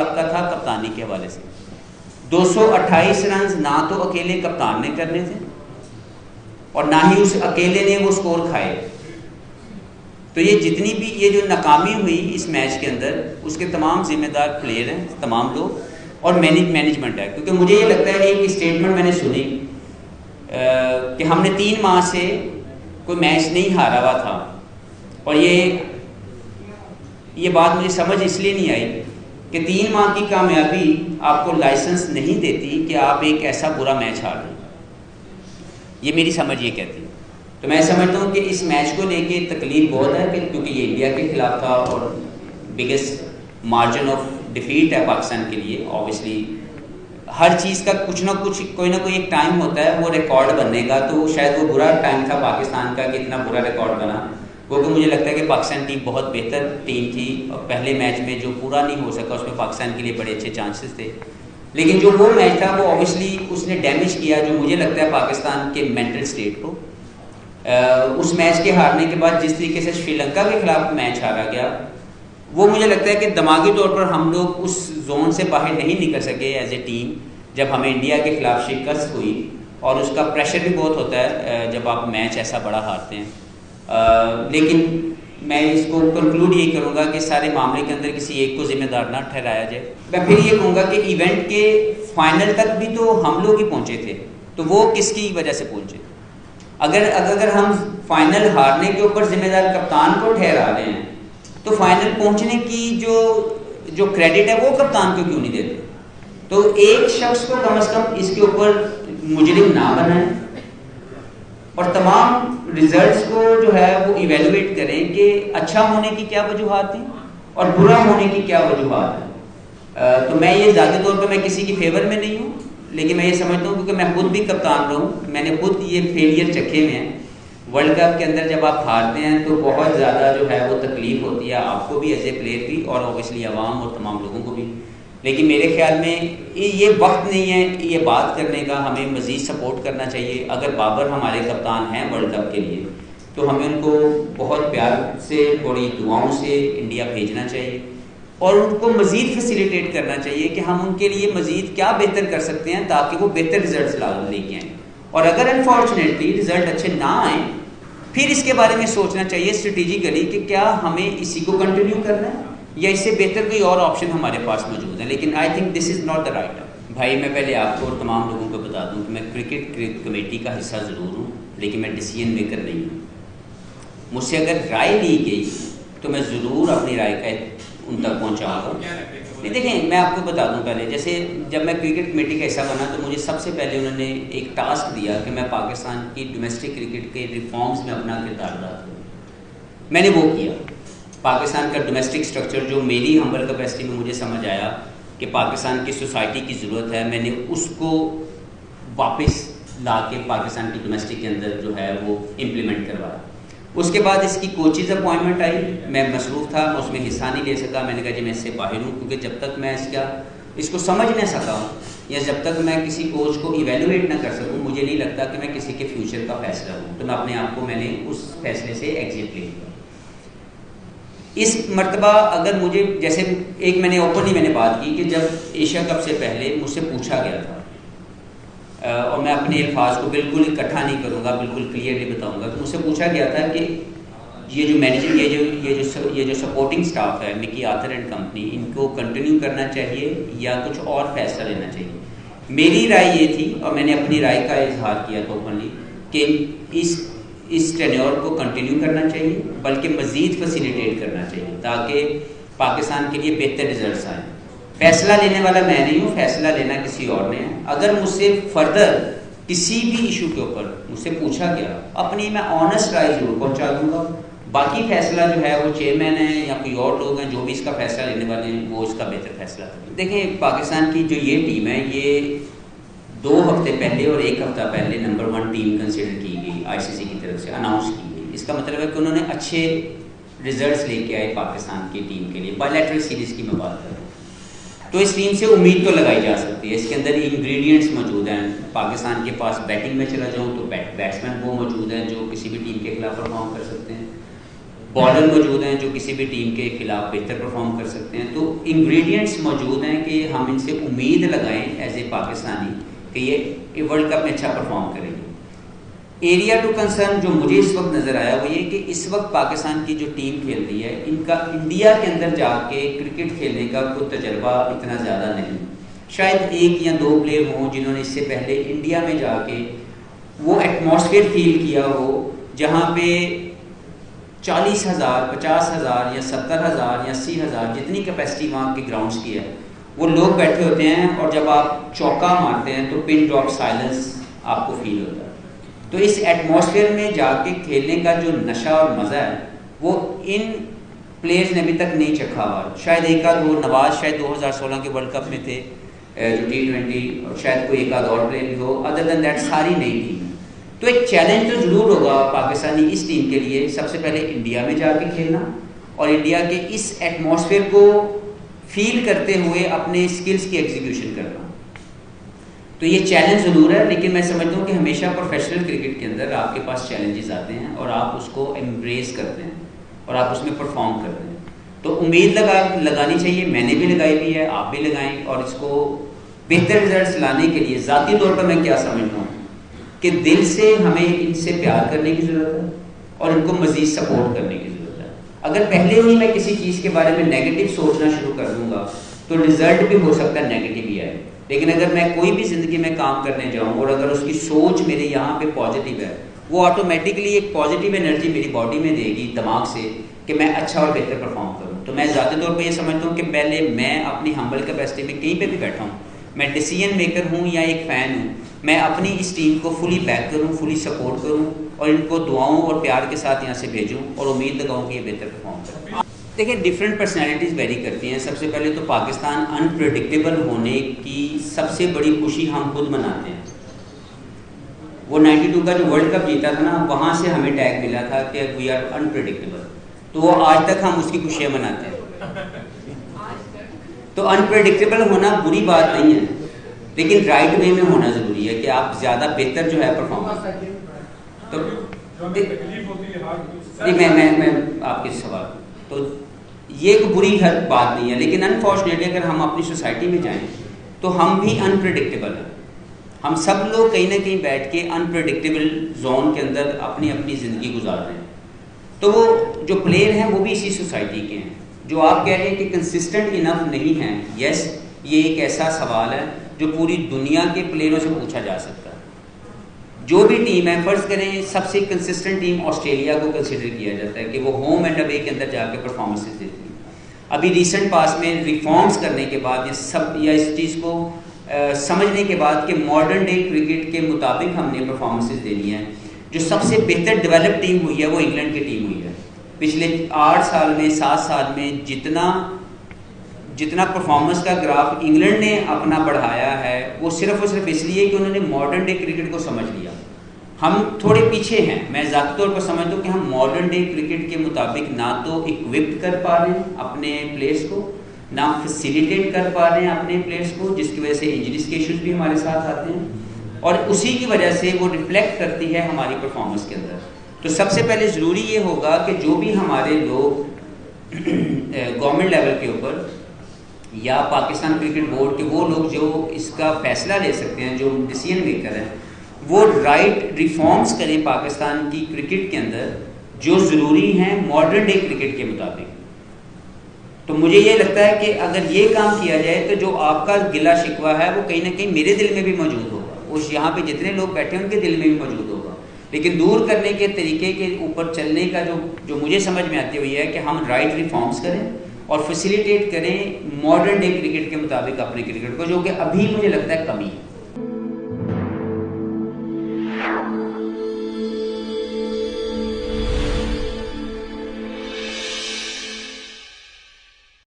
रब्ता था कप्तानी के हवाले से। 228 रन ना तो अकेले कप्तान ने करने थे और ना ही उस अकेले ने वो स्कोर खाए। तो ये जितनी भी ये जो नाकामी हुई इस मैच के अंदर, उसके तमाम जिम्मेदार प्लेयर हैं, तमाम लोग, और मैनेजमेंट है। क्योंकि मुझे ये लगता है एक स्टेटमेंट मैंने सुनी कि हमने 3 माह से कोई मैच नहीं हारा हुआ था, और ये बात मुझे समझ इसलिए नहीं आई कि 3 माह की कामयाबी आपको लाइसेंस नहीं देती कि आप एक ऐसा बुरा मैच हार लें। ये मेरी समझ ये कहती है। तो मैं समझता हूँ कि इस मैच को लेके तकलीफ बहुत है, क्योंकि ये इंडिया के खिलाफ था और बिगेस्ट मार्जिन ऑफ डिफीट है पाकिस्तान के लिए। ऑब्वियसली हर चीज़ का कुछ ना कुछ कोई ना कोई एक टाइम होता है वो रिकॉर्ड बनने का, तो शायद वो बुरा टाइम था पाकिस्तान का कि इतना बुरा रिकॉर्ड बना, क्योंकि मुझे लगता है कि पाकिस्तान टीम बहुत बेहतर टीम थी और पहले मैच में जो पूरा नहीं हो सका उसमें पाकिस्तान के लिए बड़े अच्छे चांसेस थे। लेकिन जो वो मैच था वो ऑब्वियसली उसने डैमेज किया, जो मुझे लगता है पाकिस्तान के मेंटल स्टेट को। उस मैच के हारने के बाद जिस तरीके से श्रीलंका के खिलाफ मैच हारा गया, वो मुझे लगता है कि दिमागी तौर पर हम लोग उस जोन से बाहर नहीं निकल सके एज ए टीम, जब हमें इंडिया के खिलाफ शिकस्त हुई। और उसका प्रेशर भी बहुत होता है जब आप मैच ऐसा बड़ा हारते हैं। लेकिन मैं इसको कंक्लूड ये करूँगा कि सारे मामले के अंदर किसी एक को जिम्मेदार ना ठहराया जाए। मैं फिर ये कहूँगा कि इवेंट के फाइनल तक भी तो हम लोग ही पहुँचे थे, तो वो किसकी वजह से पहुँचे? अगर हम फाइनल हारने के ऊपर जिम्मेदार कप्तान को ठहरा रहे हैं, तो फाइनल पहुंचने की जो क्रेडिट है वो कप्तान को क्यों नहीं देते? तो एक शख्स को कम से कम इसके ऊपर मुजरिम ना बनाएं और तमाम रिजल्ट्स को जो है वो इवेलुएट करें कि अच्छा होने की क्या वजूहात थी और बुरा होने की क्या वजूहात है। तो मैं ये ज़ाती तौर पर मैं किसी की फेवर में नहीं हूँ, लेकिन मैं ये समझता हूँ क्योंकि मैं खुद भी कप्तान रहा हूँ, मैंने खुद ये फेलियर चखे हुए हैं। वर्ल्ड कप के अंदर जब आप हारते हैं तो बहुत ज़्यादा जो है वो तकलीफ होती है, आपको भी एज ए प्लेयर भी और ऑब्वियसली आवाम और तमाम लोगों को भी। लेकिन मेरे ख्याल में ये वक्त नहीं है ये बात करने का, हमें मज़ीद सपोर्ट करना चाहिए। अगर बाबर हमारे कप्तान हैं वर्ल्ड कप के लिए, तो हमें उनको बहुत प्यार से थोड़ी दुआओं से इंडिया भेजना चाहिए और उनको मज़ीद फैसिलिटेट करना चाहिए कि हम उनके लिए मज़ीद क्या बेहतर कर सकते हैं ताकि वो बेहतर रिजल्ट लेके आएँ। और अगर अनफॉर्चुनेटली रिजल्ट अच्छे ना आए, फिर इसके बारे में सोचना चाहिए स्ट्रेटेजिकली कि क्या हमें इसी को कंटिन्यू करना है या इससे बेहतर कोई और ऑप्शन हमारे पास मौजूद है। लेकिन I think this is not the right time. भाई मैं पहले आपको और तमाम लोगों को बता दूं कि मैं क्रिकेट कमेटी का हिस्सा ज़रूर हूँ, लेकिन मैं डिसीजन मेकर नहीं हूँ। मुझसे अगर राय ली गई तो मैं ज़रूर अपनी राय का उन तक पहुँचाऊँगा। नहीं देखें, मैं आपको बता दूं पहले, जैसे जब मैं क्रिकेट कमेटी का हिस्सा बना तो मुझे सबसे पहले उन्होंने एक टास्क दिया कि मैं पाकिस्तान की डोमेस्टिक क्रिकेट के रिफॉर्म्स में अपना किरदार अदा करूँ। मैंने वो किया। पाकिस्तान का डोमेस्टिक स्ट्रक्चर जो मेरी हम्बल कैपेसिटी में मुझे समझ आया कि पाकिस्तान की सोसाइटी की ज़रूरत है, मैंने उसको वापस ला के पाकिस्तान की डोमेस्टिक के अंदर जो है वो इम्प्लीमेंट करवाया। उसके बाद इसकी कोचेज़ अपॉइंटमेंट आई, मैं मसरूफ़ था, मैं उसमें हिस्सा नहीं ले सका। मैंने कहा जी मैं इससे बाहर हूँ, क्योंकि जब तक मैं इसको समझ ना सका या जब तक मैं किसी कोच को इवेलुएट ना कर सकूँ, मुझे नहीं लगता कि मैं किसी के फ्यूचर का फैसला लूँ। तो मैं अपने आप को मैंने उस फैसले से एग्जिट ले लिया। इस मरतबा अगर मुझे जैसे एक मैंने ओपनली मैंने बात की कि जब एशिया कप से पहले मुझसे पूछा गया था, और मैं अपने अल्फाज को बिल्कुल इकट्ठा नहीं करूँगा, बिल्कुल क्लियरली बताऊँगा, तो मुझसे पूछा गया था कि ये जो मैनेजर ये जो सपोर्टिंग स्टाफ है मिकी आर्थर एंड कंपनी, इनको कंटिन्यू करना चाहिए या कुछ और फैसला लेना चाहिए। मेरी राय ये थी और मैंने अपनी राय का इजहार किया था ओपनली कि इस टेन्योर को कंटिन्यू करना चाहिए, बल्कि मज़ीद फैसिलिटेट करना चाहिए ताकि पाकिस्तान के लिए बेहतर रिजल्ट्स आएँ। फैसला लेने वाला मैं नहीं हूँ, फैसला लेना किसी और ने है। अगर मुझसे फर्दर किसी भी इशू के ऊपर मुझसे पूछा गया, अपनी मैं ऑनेस्ट राय जरूर पहुँचा दूँगा। बाकी फैसला जो है वो चेयरमैन है या कोई और लोग हैं जो भी इसका फैसला लेने वाले हैं, वो इसका बेहतर फैसला करें। देखिए, पाकिस्तान की जो ये टीम है, ये 2 हफ्ते पहले और 1 हफ्ता पहले नंबर 1 टीम कंसिडर की गई, ICC की तरफ से अनाउंस की गई। इसका मतलब है कि उन्होंने अच्छे रिजल्ट्स लेके आए पाकिस्तान की टीम के लिए। बायलैटरल सीरीज़ की मैं बात कर रहा हूँ, तो इस टीम से उम्मीद तो लगाई जा सकती है। इसके अंदर इंग्रेडिएंट्स मौजूद हैं। पाकिस्तान के पास बैटिंग में चला जाऊँ तो बैट्समैन वो मौजूद हैं जो किसी भी टीम के खिलाफ परफॉर्म कर सकते हैं। बॉलर मौजूद हैं जो किसी भी टीम के खिलाफ बेहतर परफॉर्म कर सकते हैं। तो इंग्रेडिएंट्स मौजूद हैं कि हम इनसे उम्मीद लगाएं एज ए पाकिस्तानी कि ये वर्ल्ड कप में अच्छा परफॉर्म करेंगे। एरिया टू कंसर्न जो मुझे इस वक्त नज़र आया वो ये कि इस वक्त पाकिस्तान की जो टीम खेल रही है, इनका इंडिया के अंदर जाके क्रिकेट खेलने का कोई तजर्बा इतना ज़्यादा नहीं। शायद एक या दो प्लेयर हों जिन्होंने इससे पहले इंडिया में जाके वो एटमॉस्फेयर फील किया हो जहाँ पे 40,000, 50,000 या 70,000 या 80,000 जितनी कैपेसिटी वहाँ के ग्राउंड्स की है, वो लोग बैठे होते हैं और जब आप चौका मारते हैं तो पिन ड्रॉप साइलेंस आपको फील होता है। तो इस एटमॉस्फेयर में जाके खेलने का जो नशा और मज़ा है वो इन प्लेयर्स ने अभी तक नहीं चखा हुआ। शायद एक आध वो नवाज शायद 2016 के वर्ल्ड कप में थे जो T20, और शायद कोई एक आध और प्लेयर भी हो, अदर देन दैट सारी नई टीम। तो एक चैलेंज तो ज़रूर होगा पाकिस्तानी इस टीम के लिए, सबसे पहले इंडिया में जाके खेलना और इंडिया के इस एटमॉस्फेयर को फील करते हुए अपने स्किल्स की एग्जीक्यूशन करना। तो ये चैलेंज ज़रूर है, लेकिन मैं समझता हूँ कि हमेशा प्रोफेशनल क्रिकेट के अंदर आपके पास चैलेंजेस आते हैं और आप उसको एम्ब्रेस करते हैं और आप उसमें परफॉर्म करते हैं। तो उम्मीद लगानी चाहिए, मैंने भी लगाई भी है, आप भी लगाएं, और इसको बेहतर रिजल्ट्स लाने के लिए ज़ाती तौर पर मैं क्या समझता हूँ कि दिल से हमें इनसे प्यार करने की ज़रूरत है और इनको मज़ीद सपोर्ट करने की ज़रूरत है। अगर पहले ही मैं किसी चीज़ के बारे में नेगेटिव सोचना शुरू कर दूँगा तो रिज़ल्ट भी हो सकता है नेगेटिव ही आए। लेकिन अगर मैं कोई भी ज़िंदगी में काम करने जाऊँ और अगर उसकी सोच मेरे यहाँ पे पॉजिटिव है, वो ऑटोमेटिकली एक पॉजिटिव एनर्जी मेरी बॉडी में देगी, दिमाग से, कि मैं अच्छा और बेहतर परफॉर्म करूँ। तो मैं ज़्यादा तौर पे ये समझता हूँ कि पहले मैं अपनी हम्बल कैपेसिटी में कहीं पे भी बैठा हूँ, मैं डिसीजन मेकर हूँ या एक फ़ैन हूँ, मैं अपनी इस टीम को फुली बैक करूँ, फुली सपोर्ट करूँ और इनको दुआओं और प्यार के साथ यहाँ से भेजूँ और उम्मीद लगाऊँ कि ये बेहतर परफॉर्म करें। देखिए, डिफरेंट पर्सनैलिटीज़ वेरी करती हैं। सबसे पहले तो पाकिस्तान अनप्रेडिक्टेबल होने की सबसे बड़ी खुशी हम खुद मनाते हैं। वो 92 का जो वर्ल्ड कप जीता था ना, वहाँ से हमें टैग मिला था कि वी आर अनप्रेडिक्टेबल, तो वो आज तक हम उसकी खुशियाँ मनाते हैं। तो अनप्रेडिक्टेबल होना बुरी बात नहीं है, लेकिन राइट वे में होना ज़रूरी है कि आप ज़्यादा बेहतर जो है परफॉर्म। तो मैं आपके सवाल, तो ये एक बुरी हर बात नहीं है, लेकिन अनफॉर्चुनेटली अगर हम अपनी सोसाइटी में जाएं तो हम भी अनप्रेडिक्टेबल हैं। हम सब लोग कहीं ना कहीं बैठ के अनप्रेडिक्टेबल जोन के अंदर अपनी अपनी ज़िंदगी गुजार रहे हैं। तो वो जो प्लेयर हैं वो भी इसी सोसाइटी के हैं। जो आप कह रहे हैं कि कंसिस्टेंट इनफ नहीं है, यस, ये एक ऐसा सवाल है जो पूरी दुनिया के प्लेयरों से पूछा जा सकता है। जो भी टीम है, फ़र्ज़ करें सबसे कंसिस्टेंट टीम ऑस्ट्रेलिया को कंसिडर किया जाता है कि वो होम एंड अवे के अंदर जाकर परफॉर्मेंसेस देती है। अभी रिसेंट पास में रिफॉर्म्स करने के बाद या इस चीज़ को समझने के बाद कि मॉडर्न डे क्रिकेट के मुताबिक हमने परफॉर्मेंसेस देनी है, जो सबसे बेहतर डेवलप टीम हुई है वो इंग्लैंड की टीम हुई है। पिछले 8 साल में, 7 साल में जितना परफॉर्मेंस का ग्राफ इंग्लैंड ने अपना बढ़ाया है, वो सिर्फ और सिर्फ इसलिए कि उन्होंने मॉडर्न डे क्रिकेट को समझ लिया। हम थोड़े पीछे हैं, मैं ज़ाती तौर पर समझता हूँ कि हम मॉडर्न डे क्रिकेट के मुताबिक ना तो इक्विप्ड कर पा रहे हैं अपने प्लेयर्स को, ना फैसिलिटेट कर पा रहे हैं अपने प्लेयर्स को, जिसकी वजह से इंजरीज के इशूज़ भी हमारे साथ आते हैं और उसी की वजह से वो रिफ्लेक्ट करती है हमारी परफॉर्मेंस के अंदर। तो सबसे पहले ज़रूरी ये होगा कि जो भी हमारे लोग गवर्नमेंट लेवल के ऊपर या पाकिस्तान क्रिकेट बोर्ड के वो लोग जो इसका फ़ैसला ले सकते हैं, जो डिसीजन मेकर हैं, वो राइट रिफॉर्म्स करें पाकिस्तान की क्रिकेट के अंदर जो ज़रूरी हैं मॉडर्न डे क्रिकेट के मुताबिक। तो मुझे ये लगता है कि अगर ये काम किया जाए तो जो आपका गिला शिकवा है वो कहीं ना कहीं मेरे दिल में भी मौजूद होगा, उस यहाँ पे जितने लोग बैठे हैं उनके दिल में भी मौजूद होगा। लेकिन दूर करने के तरीके के ऊपर चलने का जो मुझे समझ में आती हुई है कि हम राइट रिफॉर्म्स करें और फैसिलिटेट करें मॉडर्न डे क्रिकेट के मुताबिक अपने क्रिकेट को, जो कि अभी मुझे लगता है कमी है।